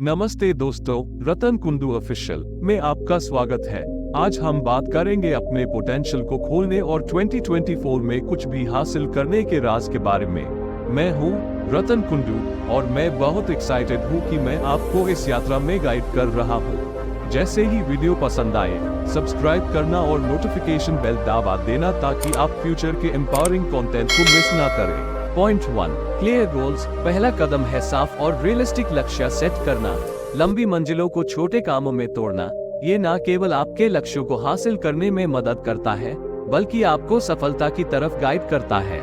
नमस्ते दोस्तों, रतन कुंडू ऑफिशियल में आपका स्वागत है। आज हम बात करेंगे अपने पोटेंशियल को खोलने और 2024 में कुछ भी हासिल करने के राज के बारे में। मैं हूं रतन कुंडू और मैं बहुत एक्साइटेड हूं कि मैं आपको इस यात्रा में गाइड कर रहा हूं। जैसे ही वीडियो पसंद आए, सब्सक्राइब करना और नोटिफिकेशन बेल दबा देना ताकि आप फ्यूचर के एम्पावरिंग कंटेंट को मिस ना करें। Point 1, clear goals. पहला कदम है साफ और रियलिस्टिक लक्ष्य सेट करना। लंबी मंजिलों को छोटे कामों में तोड़ना ये न केवल आपके लक्ष्यों को हासिल करने में मदद करता है, बल्कि आपको सफलता की तरफ गाइड करता है।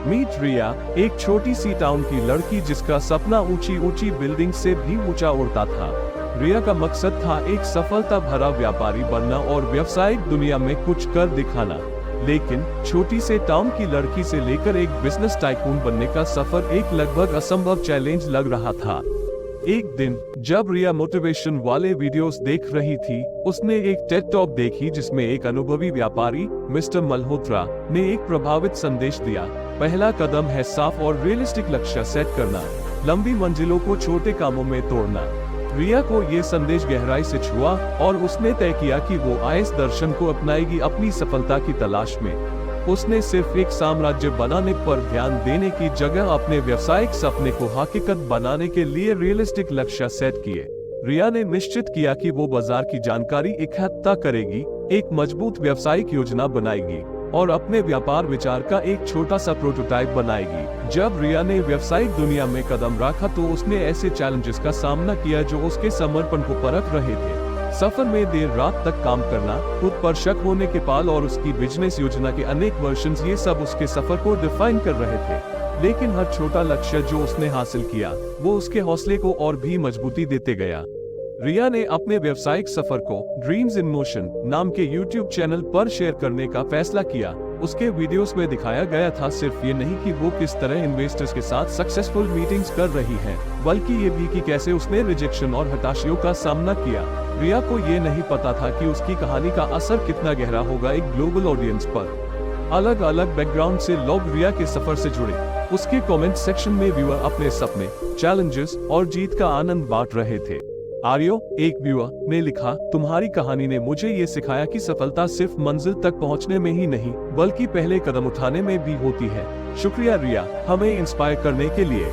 मीट रिया, एक छोटी सी टाउन की लड़की जिसका सपना ऊंची ऊंची बिल्डिंग से भी ऊंचा उड़ता था। रिया का मकसद था एक सफलता भरा व्यापारी बनना और व्यावसायिक दुनिया में कुछ कर दिखाना। लेकिन छोटी से टाउन की लड़की से लेकर एक बिजनेस टाइकून बनने का सफर एक लगभग असंभव चैलेंज लग रहा था। एक दिन जब रिया मोटिवेशन वाले वीडियोस देख रही थी, उसने एक टेड टॉक देखी जिसमें एक अनुभवी व्यापारी मिस्टर मल्होत्रा ने एक प्रभावित संदेश दिया। पहला कदम है साफ और रियलिस्टिक लक्ष्य सेट करना, लंबी मंजिलों को छोटे कामों में तोड़ना। रिया को ये संदेश गहराई से छुआ और उसने तय किया कि वो आइस दर्शन को अपनाएगी अपनी सफलता की तलाश में। उसने सिर्फ एक साम्राज्य बनाने पर ध्यान देने की जगह अपने व्यावसायिक सपने को हकीकत बनाने के लिए रियलिस्टिक लक्ष्य सेट किए। रिया ने निश्चित किया कि वो बाजार की जानकारी इकट्ठा करेगी, एक मजबूत व्यावसायिक योजना बनाएगी और अपने व्यापार विचार का एक छोटा सा प्रोटोटाइप बनाएगी। जब रिया ने व्यावसायिक दुनिया में कदम रखा तो उसने ऐसे चैलेंजेस का सामना किया जो उसके समर्पण को परख रहे थे। सफर में देर रात तक काम करना, खुद पर शक होने के पाल और उसकी बिजनेस योजना के अनेक वर्जन्स, ये सब उसके सफर को डिफाइन कर रहे थे। लेकिन हर छोटा लक्ष्य जो उसने हासिल किया, वो उसके हौसले को और भी मजबूती देते गया। रिया ने अपने व्यावसायिक सफर को ड्रीम्स इन मोशन नाम के YouTube चैनल पर शेयर करने का फैसला किया। उसके वीडियोस में दिखाया गया था सिर्फ ये नहीं कि वो किस तरह इन्वेस्टर्स के साथ सक्सेसफुल मीटिंग्स कर रही है, बल्कि ये भी कि कैसे उसने रिजेक्शन और हताशयों का सामना किया। रिया को ये नहीं पता था कि उसकी कहानी का असर कितना गहरा होगा एक ग्लोबल ऑडियंस पर। अलग अलग बैकग्राउंड से लोग रिया के सफर से जुड़े। उसके कमेंट सेक्शन में व्यूअर अपने सपने, चैलेंजेस और जीत का आनंद बांट रहे थे। आर्यो, एक व्यूअर, ने लिखा, तुम्हारी कहानी ने मुझे ये सिखाया कि सफलता सिर्फ मंजिल तक पहुंचने में ही नहीं, बल्कि पहले कदम उठाने में भी होती है। शुक्रिया रिया, हमें इंस्पायर करने के लिए।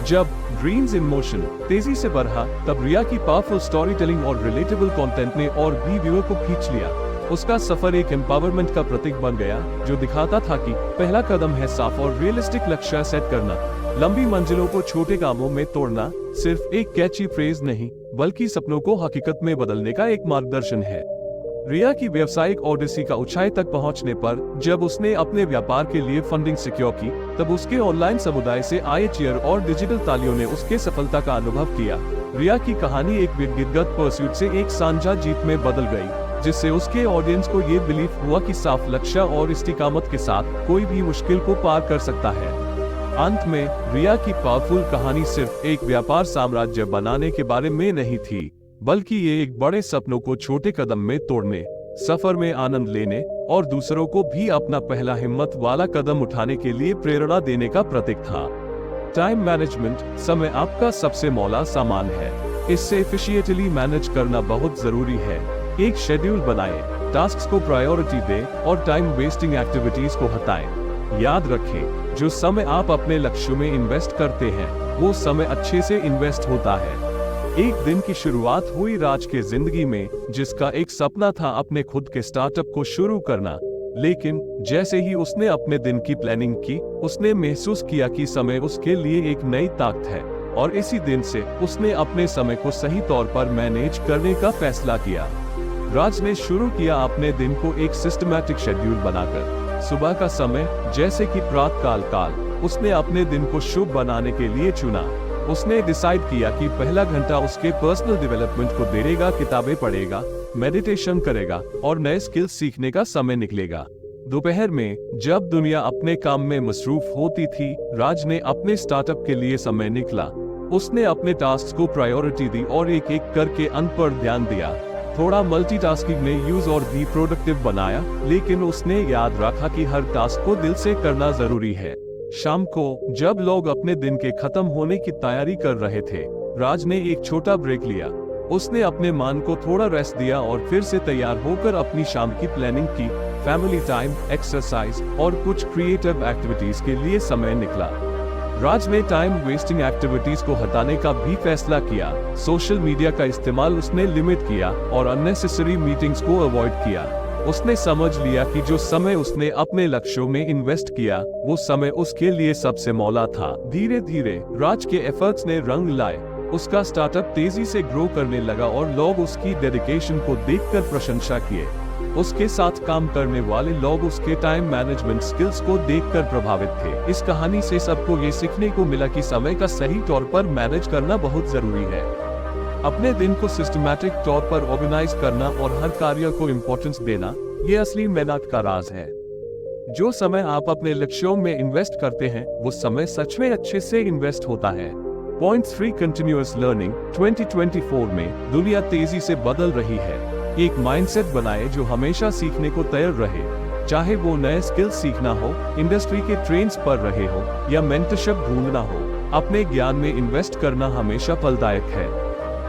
जब ड्रीम्स इन मोशन तेजी से बढ़ा, तब रिया की पावरफुल स्टोरी टेलिंग और रिलेटेबल कंटेंट ने और भी व्यूअर को खींच लिया। उसका सफर एक एम्पावरमेंट का प्रतीक बन गया, जो दिखाता था कि पहला कदम है साफ और रियलिस्टिक लक्ष्य सेट करना, लंबी मंजिलों को छोटे कामों में तोड़ना सिर्फ एक कैची फ्रेज नहीं, बल्कि सपनों को हकीकत में बदलने का एक मार्गदर्शन है। रिया की व्यावसायिक ओडिसी का ऊंचाई तक पहुंचने पर जब उसने अपने व्यापार के लिए फंडिंग सिक्योर की, तब उसके ऑनलाइन समुदाय से आए चीयर और डिजिटल तालियों ने उसके सफलता का अनुभव किया। रिया की कहानी एक व्यक्तिगत परस्यूट से एक साझा जीत में बदल गई, जिससे उसके ऑडियंस को ये बिलीव हुआ कि साफ लक्ष्य और इस्तिकामत के साथ कोई भी मुश्किल को पार कर सकता है। अंत में रिया की पावरफुल कहानी सिर्फ एक व्यापार साम्राज्य बनाने के बारे में नहीं थी, बल्कि ये एक बड़े सपनों को छोटे कदम में तोड़ने, सफर में आनंद लेने और दूसरों को भी अपना पहला हिम्मत वाला कदम उठाने के लिए प्रेरणा देने का प्रतीक था। टाइम मैनेजमेंट, समय आपका सबसे मौला सामान है। इससे एफिशिएंटली मैनेज करना बहुत जरूरी है। एक शेड्यूल बनाएं, टास्क्स को प्रायोरिटी दें और टाइम वेस्टिंग एक्टिविटीज को हटाएं। याद रखें, जो समय आप अपने लक्ष्यों में इन्वेस्ट करते हैं, वो समय अच्छे से इन्वेस्ट होता है। एक दिन की शुरुआत हुई राज के जिंदगी में, जिसका एक सपना था अपने खुद के स्टार्टअप को शुरू करना। लेकिन जैसे ही उसने अपने दिन की प्लानिंग की, उसने महसूस किया कि समय उसके लिए एक नई ताकत है, और इसी दिन से उसने अपने समय को सही तौर पर मैनेज करने का फैसला किया। राज ने शुरू किया अपने दिन को एक सिस्टमैटिक शेड्यूल बनाकर। सुबह का समय, जैसे कि प्रातः काल, उसने अपने दिन को शुभ बनाने के लिए चुना। उसने डिसाइड किया कि पहला घंटा उसके पर्सनल डेवलपमेंट को देगा, किताबें पढ़ेगा, मेडिटेशन करेगा और नए स्किल्स सीखने का समय निकलेगा। दोपहर में जब दुनिया अपने काम में मसरूफ होती थी, राज ने अपने स्टार्टअप के लिए समय निकाला। उसने अपने टास्क को प्रायोरिटी दी और एक एक करके अंत पर ध्यान दिया। थोड़ा मल्टीटास्किंग ने यूज और भी प्रोडक्टिव बनाया, लेकिन उसने याद रखा कि हर टास्क को दिल से करना जरूरी है। शाम को जब लोग अपने दिन के खत्म होने की तैयारी कर रहे थे, राज ने एक छोटा ब्रेक लिया। उसने अपने मन को थोड़ा रेस्ट दिया और फिर से तैयार होकर अपनी शाम की प्लानिंग की। फैमिली टाइम, एक्सरसाइज और कुछ क्रिएटिव एक्टिविटीज के लिए समय निकला। राज ने टाइम वेस्टिंग एक्टिविटीज को हटाने का भी फैसला किया। सोशल मीडिया का इस्तेमाल उसने लिमिट किया और अननेसेसरी मीटिंग्स को अवॉइड किया। उसने समझ लिया कि जो समय उसने अपने लक्ष्यों में इन्वेस्ट किया, वो समय उसके लिए सबसे मौला था। धीरे धीरे राज के एफर्ट्स ने रंग लाए। उसका स्टार्टअप तेजी से ग्रो करने लगा और लोग उसकी डेडिकेशन को देखकर प्रशंसा किए। उसके साथ काम करने वाले लोग उसके टाइम मैनेजमेंट स्किल्स को देखकर प्रभावित थे। इस कहानी से सबको ये सीखने को मिला कि समय का सही तौर पर मैनेज करना बहुत जरूरी है। अपने दिन को सिस्टमैटिक तौर पर ऑर्गेनाइज करना और हर कार्य को इम्पोर्टेंस देना, ये असली मेहनत का राज है। जो समय आप अपने लक्ष्यों में इन्वेस्ट करते हैं, वो समय सच में अच्छे से इन्वेस्ट होता है। Point 3 continuous learning. 2024 में दुनिया तेजी से बदल रही है। एक माइंडसेट बनाए जो हमेशा सीखने को तैयार रहे। चाहे वो नए स्किल्स सीखना हो, इंडस्ट्री के ट्रेंड्स पर रहे हो या मेंटरशिप ढूंढना हो, अपने ज्ञान में इन्वेस्ट करना हमेशा फलदायक है।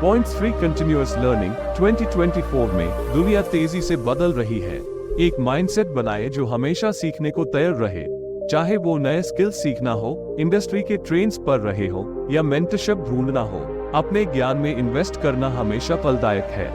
Point 3 continuous learning. 2024 में दुनिया तेजी से बदल रही है। एक माइंडसेट बनाए जो हमेशा सीखने को तैयार रहे। चाहे वो नए स्किल्स सीखना हो, इंडस्ट्री के ट्रेंड्स पर रहे हो या मेंटरशिप ढूंढना हो, अपने ज्ञान में इन्वेस्ट करना हमेशा फलदायक है।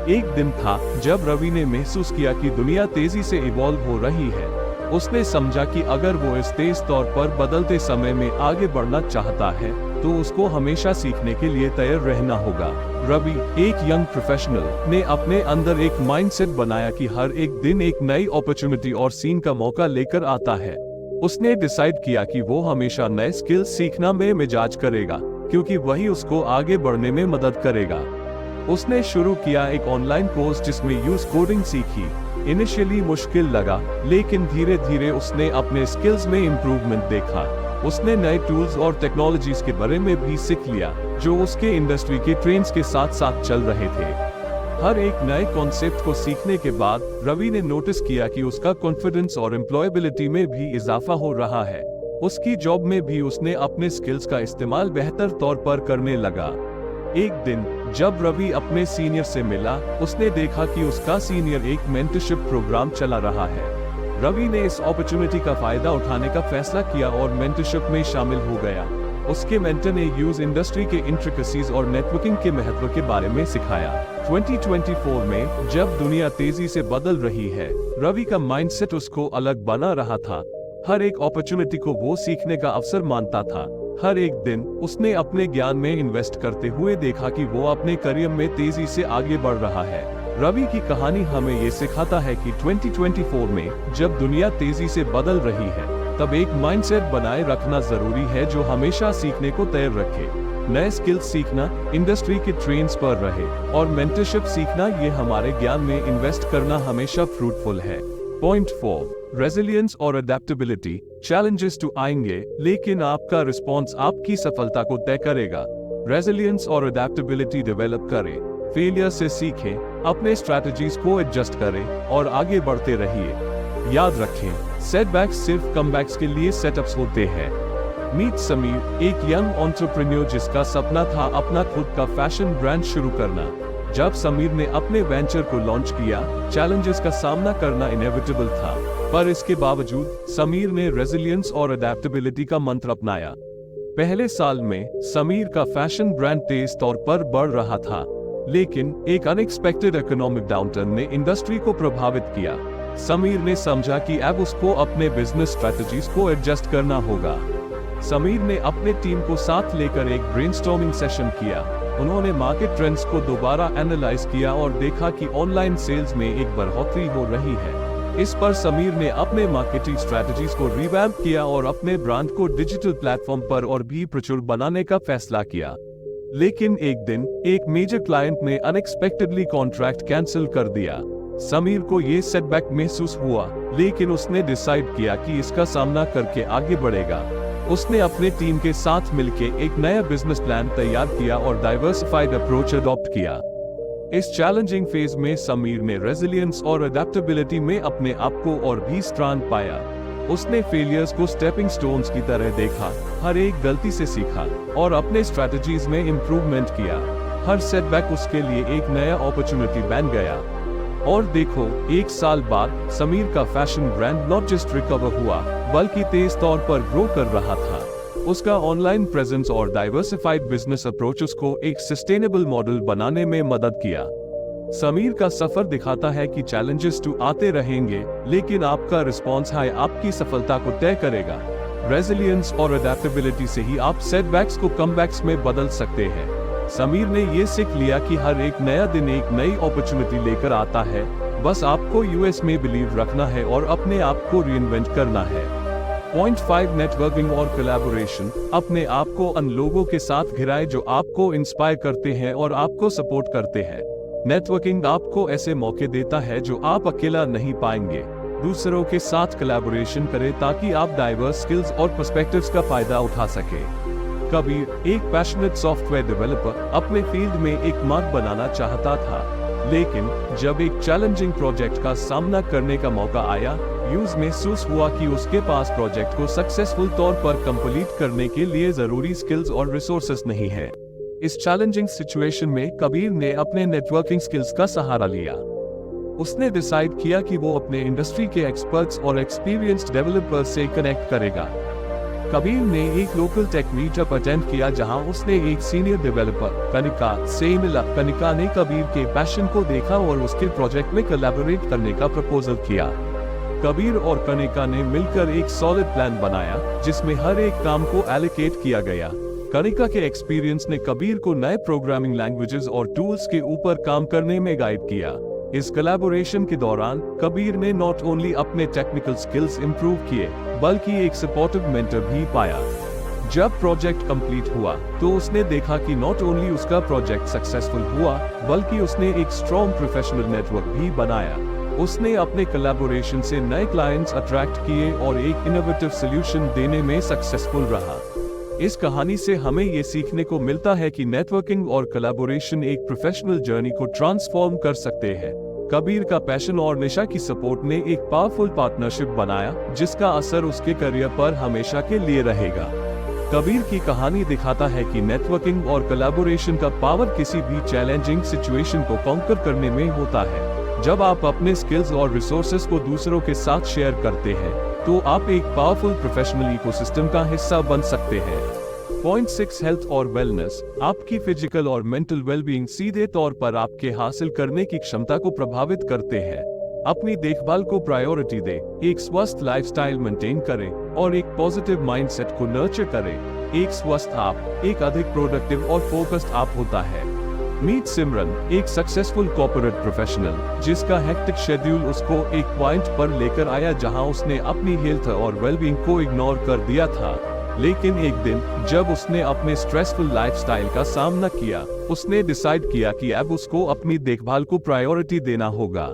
एक दिन था जब रवि ने महसूस किया कि दुनिया तेजी से इवॉल्व हो रही है। उसने समझा कि अगर वो इस तेज तौर पर बदलते समय में आगे बढ़ना चाहता है, तो उसको हमेशा सीखने के लिए तैयार रहना होगा। रवि, एक यंग प्रोफेशनल, ने अपने अंदर एक माइंडसेट बनाया कि हर एक दिन एक नई अपॉर्चुनिटी और सीन का मौका लेकर आता है। उसने डिसाइड किया कि वो हमेशा नए स्किल्स सीखना में मिजाज करेगा, क्योंकि वही उसको आगे बढ़ने में मदद करेगा। उसने शुरू किया एक ऑनलाइन कोर्स जिसमें यूज कोडिंग सीखी। इनिशियली मुश्किल लगा, लेकिन धीरे धीरे उसने अपने स्किल्स में इम्प्रूवमेंट देखा। उसने नए टूल्स और टेक्नोलॉजीज के बारे में भी सीख लिया, जो उसके इंडस्ट्री के ट्रेंड्स के साथ साथ चल रहे थे। हर एक नए कॉन्सेप्ट को सीखने के बाद रवि ने नोटिस किया कि उसका कॉन्फिडेंस और एम्प्लॉयबिलिटी में भी इजाफा हो रहा है। उसकी जॉब में भी उसने अपने स्किल्स का इस्तेमाल बेहतर तौर पर करने लगा। एक दिन जब रवि अपने सीनियर से मिला, उसने देखा कि उसका सीनियर एक मेंटरशिप प्रोग्राम चला रहा है। रवि ने इस अपॉर्चुनिटी का फायदा उठाने का फैसला किया और मेंटरशिप में शामिल हो गया। उसके मेंटर ने यूज इंडस्ट्री के इंट्रिकेसीज और नेटवर्किंग के महत्व के बारे में सिखाया। 2024 में जब दुनिया तेजी से बदल रही है, रवि का माइंडसेट उसको अलग बना रहा था। हर एक अपॉर्चुनिटी को वो सीखने का अवसर मानता था। हर एक दिन उसने अपने ज्ञान में इन्वेस्ट करते हुए देखा कि वो अपने करियर में तेजी से आगे बढ़ रहा है। रवि की कहानी हमें ये सिखाता है कि 2024 में जब दुनिया तेजी से बदल रही है, तब एक माइंडसेट बनाए रखना जरूरी है जो हमेशा सीखने को तैयार रखे। नए स्किल्स सीखना, इंडस्ट्री के ट्रेंड्स पर रहे और मेंटरशिप सीखना, ये हमारे ज्ञान में इन्वेस्ट करना हमेशा फ्रूटफुल है। पॉइंट 4, रेजिलियंस और अडेप्टेबिलिटी। चैलेंजेस तो आएंगे, लेकिन आपका रिस्पॉन्स आपकी सफलता को तय करेगा। रेजिलियंस और अडेप्टेबिलिटी डेवलप करें, फेलियर से सीखें, अपने स्ट्रैटेजीज को एडजस्ट करें और आगे बढ़ते रहिए। याद रखें, सेटबैक्स सिर्फ कमबैक्स के लिए सेटअप्स होते हैं। मीट समीर, एक यंग एंटरप्रेन्योर जिसका सपना था अपना खुद का फैशन ब्रांड शुरू करना। जब समीर ने अपने वेंचर को लॉन्च किया, चैलेंजेस का सामना करना इनएविटेबल था, पर इसके बावजूद समीर ने रेजिलियंस और अडेप्टेबिलिटी का मंत्र अपनाया। पहले साल में समीर का फैशन ब्रांड तेज तौर पर बढ़ रहा था, लेकिन एक अनएक्सपेक्टेड इकोनॉमिक डाउनटर्न ने इंडस्ट्री को प्रभावित किया। समीर ने समझा कि अब उसको अपने बिजनेस स्ट्रेटजीज को एडजस्ट करना होगा। समीर ने अपने टीम को साथ लेकर एक ब्रेनस्टॉर्मिंग सेशन किया। उन्होंने मार्केट ट्रेंड्स को दोबारा एनालाइज किया और देखा कि ऑनलाइन सेल्स में एक बढ़ोतरी हो रही है। इस पर समीर ने अपने मार्केटिंग स्ट्रेटजीज को रिवैम्प किया और अपने ब्रांड को डिजिटल प्लेटफॉर्म पर और भी प्रचुर बनाने का फैसला किया। लेकिन एक दिन एक मेजर क्लाइंट ने अनएक्सपेक्टेडली कॉन्ट्रैक्ट कैंसिल कर दिया। समीर को ये सेटबैक महसूस हुआ, लेकिन उसने डिसाइड किया कि इसका सामना करके आगे बढ़ेगा। उसने अपने टीम के साथ मिलकर एक नया बिजनेस प्लान तैयार किया और डाइवर्सिफाइड अप्रोच अडॉप्ट किया। इस चैलेंजिंग फेज में समीर ने रेजिलियंस और अडेप्टेबिलिटी में अपने आप को और भी स्ट्रांग पाया। उसने फेलियर्स को स्टेपिंग स्टोन्स की तरह देखा, हर एक गलती से सीखा और अपने स्ट्रेटजीज में इम्प्रूवमेंट किया। हर सेटबैक उसके लिए एक नया अपॉर्चुनिटी बन गया। और देखो, 1 साल बाद समीर का fashion brand not just recover हुआ, बल्कि तेज तौर पर ग्रो कर रहा था। उसका ऑनलाइन प्रेजेंस और डाइवर्सिफाइड बिजनेस अप्रोच उसको एक सस्टेनेबल मॉडल बनाने में मदद किया। समीर का सफर दिखाता है कि चैलेंजेस तो आते रहेंगे, लेकिन आपका रिस्पॉन्स है आपकी सफलता को तय करेगा। रेजिलियंस और अडेप्टेबिलिटी से ही आप सेटबैक्स को कमबैक्स में बदल सकते हैं। समीर ने ये सीख लिया कि हर एक नया दिन एक नई अपॉर्चुनिटी लेकर आता है, बस आपको यूएस में बिलीव रखना है और अपने आप को रीइन्वेंट करना है। पॉइंट 5 नेटवर्किंग और कोलैबोरेशन। अपने आप को उन लोगों के साथ घिराए जो आपको इंस्पायर करते हैं और आपको सपोर्ट करते हैं। नेटवर्किंग आपको ऐसे मौके देता है जो आप अकेला नहीं पाएंगे। दूसरों के साथ कोलैबोरेशन करें ताकि आप डाइवर्स स्किल्स और पर्सपेक्टिव्स का फायदा उठा सके। कबीर, एक पैशनेट सॉफ्टवेयर डेवलपर, अपने फील्ड में एक मार्क बनाना चाहता था, लेकिन जब एक चैलेंजिंग प्रोजेक्ट का सामना करने का मौका आया, यूज महसूस हुआ कि उसके पास प्रोजेक्ट को सक्सेसफुल तौर पर कंप्लीट करने के लिए जरूरी स्किल्स और रिसोर्सेज नहीं है। इस चैलेंजिंग सिचुएशन में कबीर ने अपने नेटवर्किंग स्किल्स का सहारा लिया। उसने डिसाइड किया कि वो अपने इंडस्ट्री के एक्सपर्ट्स और एक्सपीरियंस्ड डेवलपर्स से कनेक्ट करेगा। कबीर ने एक लोकल टेक मीटअप अटेंड किया जहां उसने एक सीनियर डेवलपर कनिका से मिला। कनिका ने कबीर के पैशन को देखा और उसके प्रोजेक्ट में कोलैबोरेट करने का प्रपोजल किया। कबीर और कनिका ने मिलकर एक सॉलिड प्लान बनाया जिसमें हर एक काम को एलोकेट किया गया। कनिका के एक्सपीरियंस ने कबीर को नए प्रोग्रामिंग लैंग्वेजेस और टूल्स के ऊपर काम करने में गाइड किया। इस कोलैबोरेशन के दौरान कबीर ने नॉट ओनली अपने टेक्निकल स्किल्स इंप्रूव किए, बल्कि एक सपोर्टिव मेंटर भी पाया। जब प्रोजेक्ट कंप्लीट हुआ तो उसने देखा कि नॉट ओनली उसका प्रोजेक्ट सक्सेसफुल हुआ, बल्कि उसने एक स्ट्रॉन्ग प्रोफेशनल नेटवर्क भी बनाया। उसने अपने कोलैबोरेशन से नए क्लाइंट्स अट्रैक्ट किए और एक इनोवेटिव सॉल्यूशन देने में सक्सेसफुल रहा। इस कहानी से हमें ये सीखने को मिलता है कि नेटवर्किंग और कोलैबोरेशन एक प्रोफेशनल जर्नी को ट्रांसफॉर्म कर सकते हैं। कबीर का पैशन और निशा की सपोर्ट ने एक पावरफुल पार्टनरशिप बनाया जिसका असर उसके करियर पर हमेशा के लिए रहेगा। कबीर की कहानी दिखाता है कि नेटवर्किंग और कोलैबोरेशन का पावर किसी भी चैलेंजिंग सिचुएशन को कॉन्कर करने में होता है। जब आप अपने स्किल्स और रिसोर्सेज को दूसरों के साथ शेयर करते हैं, तो आप एक पावरफुल प्रोफेशनल इकोसिस्टम का हिस्सा बन सकते हैं। पॉइंट 6 हेल्थ और वेलनेस। आपकी फिजिकल और मेंटल वेलबीइंग सीधे तौर पर आपके हासिल करने की क्षमता को प्रभावित करते हैं। अपनी देखभाल को प्रायोरिटी दें, एक स्वस्थ लाइफस्टाइल मेंटेन करें और एक पॉजिटिव माइंडसेट को नर्चर करें। एक स्वस्थ आप एक अधिक प्रोडक्टिव और फोकस्ड आप होता है। मीट सिमरन, एक सक्सेसफुल कॉर्पोरेट प्रोफेशनल जिसका हेक्टिक शेड्यूल उसको एक पॉइंट पर लेकर आया जहां उसने अपनी हेल्थ और वेलबीइंग को इग्नोर कर दिया था। लेकिन एक दिन जब उसने अपने स्ट्रेसफुल लाइफस्टाइल का सामना किया, उसने डिसाइड किया कि अब उसको अपनी देखभाल को प्रायोरिटी देना होगा।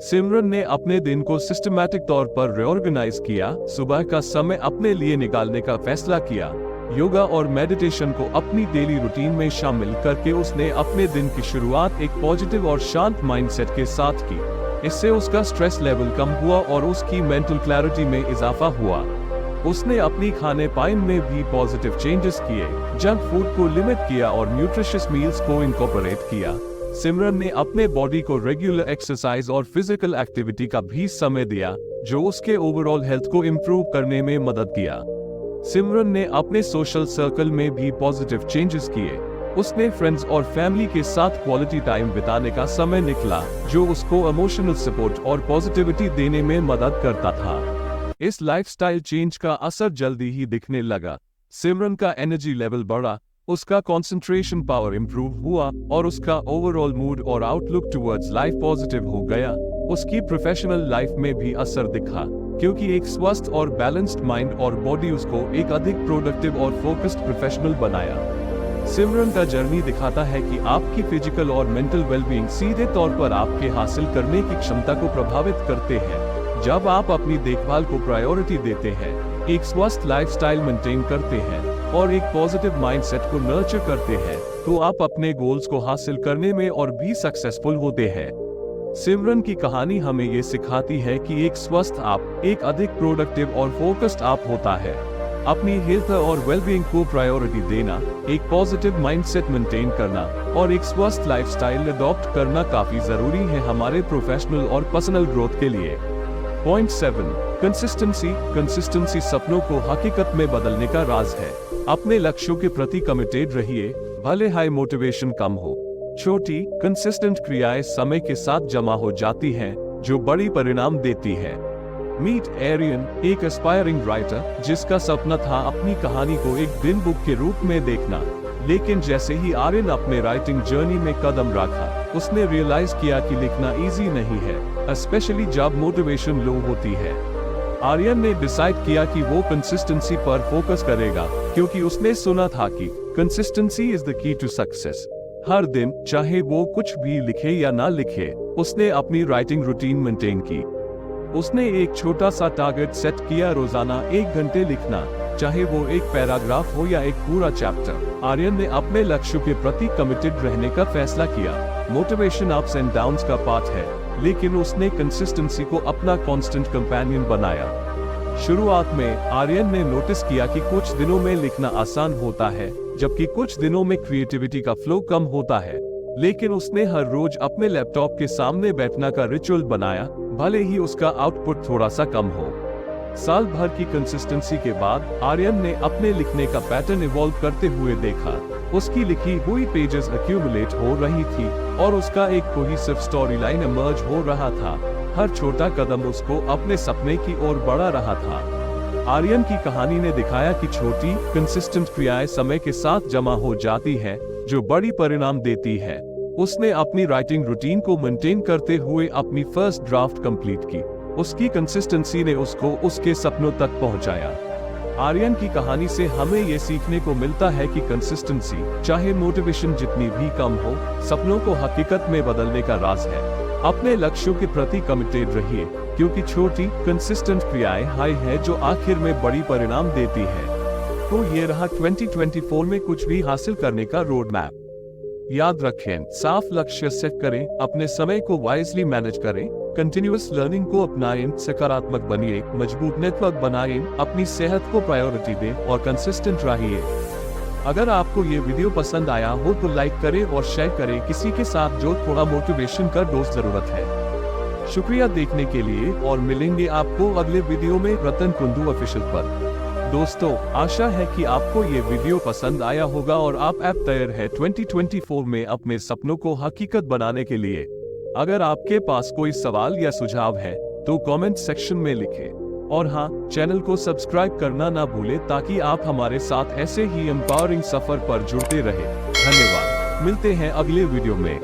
सिमरन ने अपने दिन को सिस्टमैटिक तौर पर रिऑर्गेनाइज किया, सुबह का समय अपने लिए निकालने का फैसला किया। योगा और मेडिटेशन को अपनी डेली रूटीन में शामिल करके उसने अपने दिन की शुरुआत एक पॉजिटिव और शांत माइंडसेट के साथ की। इससे उसका स्ट्रेस लेवल कम हुआ और उसकी मेंटल क्लैरिटी में इजाफा हुआ। उसने अपनी खाने पान में भी पॉजिटिव चेंजेस किए, जंक फूड को लिमिट किया और न्यूट्रिशियस मील्स को इनकॉर्पोरेट किया। सिमरन ने अपने बॉडी को रेगुलर एक्सरसाइज और फिजिकल एक्टिविटी का भी समय दिया, जो उसके ओवरऑल हेल्थ को इम्प्रूव करने में मदद किया। सिमरन ने अपने सोशल सर्कल में भी पॉजिटिव चेंजेस किए। उसने फ्रेंड्स और फैमिली के साथ क्वालिटी टाइम बिताने का समय निकाला, जो उसको इमोशनल सपोर्ट और पॉजिटिविटी देने में मदद करता था। इस लाइफस्टाइल चेंज का असर जल्दी ही दिखने लगा। सिमरन का एनर्जी लेवल बढ़ा, उसका कंसंट्रेशन पावर इंप्रूव हुआ और उसका ओवरऑल मूड और आउटलुक टुवर्ड्स लाइफ पॉजिटिव हो गया। उसकी प्रोफेशनल लाइफ में भी असर दिखा, क्योंकि एक स्वस्थ और बैलेंस्ड माइंड और बॉडी उसको एक अधिक प्रोडक्टिव और फोकस्ड प्रोफेशनल बनाया। सिमरन का जर्नी दिखाता है कि आपकी फिजिकल और मेंटल वेलबीइंग सीधे तौर पर आपके हासिल करने की क्षमता को प्रभावित करते हैं। जब आप अपनी देखभाल को प्रायोरिटी देते हैं, एक स्वस्थ लाइफस्टाइल मेंटेन करते हैं और एक पॉजिटिव माइंडसेट को नर्चर करते हैं, तो आप अपने गोल्स को हासिल करने में और भी सक्सेसफुल होते हैं। सिमरन की कहानी हमें ये सिखाती है कि एक स्वस्थ आप एक अधिक प्रोडक्टिव और फोकस्ड आप होता है। अपनी हेल्थ और वेलबींग को प्रायोरिटी देना, एक पॉजिटिव माइंडसेट मेंटेन करना और एक स्वस्थ लाइफस्टाइल अडॉप्ट करना काफी जरूरी है हमारे प्रोफेशनल और पर्सनल ग्रोथ के लिए। पॉइंट 7, कंसिस्टेंसी सपनों को हकीकत में बदलने का राज है। अपने लक्ष्यों के प्रति कमिटेड रहिए, भले हाई मोटिवेशन कम हो। छोटी कंसिस्टेंट क्रियाएं समय के साथ जमा हो जाती हैं, जो बड़ी परिणाम देती है। मीट एरियन, एक एस्पायरिंग राइटर जिसका सपना था अपनी कहानी को एक दिन बुक के रूप में देखना, लेकिन जैसे ही आर्यन अपने राइटिंग जर्नी में कदम रखा, उसने रियलाइज किया कि लिखना इजी नहीं है, स्पेशली जब मोटिवेशन लो होती है। आर्यन ने डिसाइड किया कि वो कंसिस्टेंसी पर फोकस करेगा, क्योंकि उसने सुना था कि consistency is the key to success. हर दिन, चाहे वो कुछ भी लिखे या ना लिखे, उसने अपनी राइटिंग रूटीन मेंटेन की। उसने एक छोटा सा टारगेट सेट किया, रोजाना 1 घंटे लिखना, चाहे वो एक पैराग्राफ हो या एक पूरा चैप्टर। आर्यन ने अपने लक्ष्य के प्रति कमिटेड रहने का फैसला किया। मोटिवेशन अप्स एंड डाउन्स का पार्ट है, लेकिन उसने कंसिस्टेंसी को अपना कांस्टेंट कंपेनियन बनाया। शुरुआत में आर्यन ने नोटिस किया कि कुछ दिनों में लिखना आसान होता है, जबकि कुछ दिनों में क्रिएटिविटी का फ्लो कम होता है। लेकिन उसने हर रोज अपने लैपटॉप के सामने बैठना का रिचुअल बनाया, भले ही उसका आउटपुट थोड़ा सा कम हो। साल भर की कंसिस्टेंसी के बाद आर्यन ने अपने लिखने का पैटर्न इवॉल्व करते हुए देखा। उसकी लिखी हुई पेजेस एक्यूमुलेट हो रही थी और उसका एक कोहेसिव स्टोरी लाइन इमर्ज हो रहा था। हर छोटा कदम उसको अपने सपने की ओर बढ़ा रहा था। आर्यन की कहानी ने दिखाया कि छोटी कंसिस्टेंट क्रियाएं समय के साथ जमा हो जाती है, जो बड़ी परिणाम देती है। उसने अपनी राइटिंग रूटीन को मेंटेन करते हुए अपनी फर्स्ट ड्राफ्ट कंप्लीट की। उसकी कंसिस्टेंसी ने उसको उसके सपनों तक पहुंचाया। आर्यन की कहानी से हमें ये सीखने को मिलता है कि कंसिस्टेंसी, चाहे मोटिवेशन जितनी भी कम हो, सपनों को हकीकत में बदलने का राज है। अपने लक्ष्यों के प्रति कमिटेड रहिए, क्योंकि छोटी कंसिस्टेंट क्रियाएं हाई है जो आखिर में बड़ी परिणाम देती है। तो ये रहा 2024 में कुछ भी हासिल करने का रोड मैप। याद रखें, साफ लक्ष्य सेट करें, अपने समय को वाइजली मैनेज करें, कंटिन्यूअस लर्निंग को अपनाएं, सकारात्मक बनिए, मजबूत नेटवर्क बनाएं, अपनी सेहत को प्रायोरिटी दें और कंसिस्टेंट रहिए। अगर आपको ये वीडियो पसंद आया हो तो लाइक करें और शेयर करें किसी के साथ जो थोड़ा मोटिवेशन का डोज जरूरत है। शुक्रिया देखने के लिए और मिलेंगे आपको अगले वीडियो में रतन कुंदू ऑफिशियल पर। दोस्तों, आशा है कि आपको ये वीडियो पसंद आया होगा और आप ऐप तैयार है 2024 में अपने सपनों को हकीकत बनाने के लिए। अगर आपके पास कोई सवाल या सुझाव है तो कमेंट सेक्शन में लिखें। और हाँ, चैनल को सब्सक्राइब करना ना भूलें ताकि आप हमारे साथ ऐसे ही एम्पावरिंग सफर पर जुड़ते रहें। धन्यवाद, मिलते हैं अगले वीडियो में।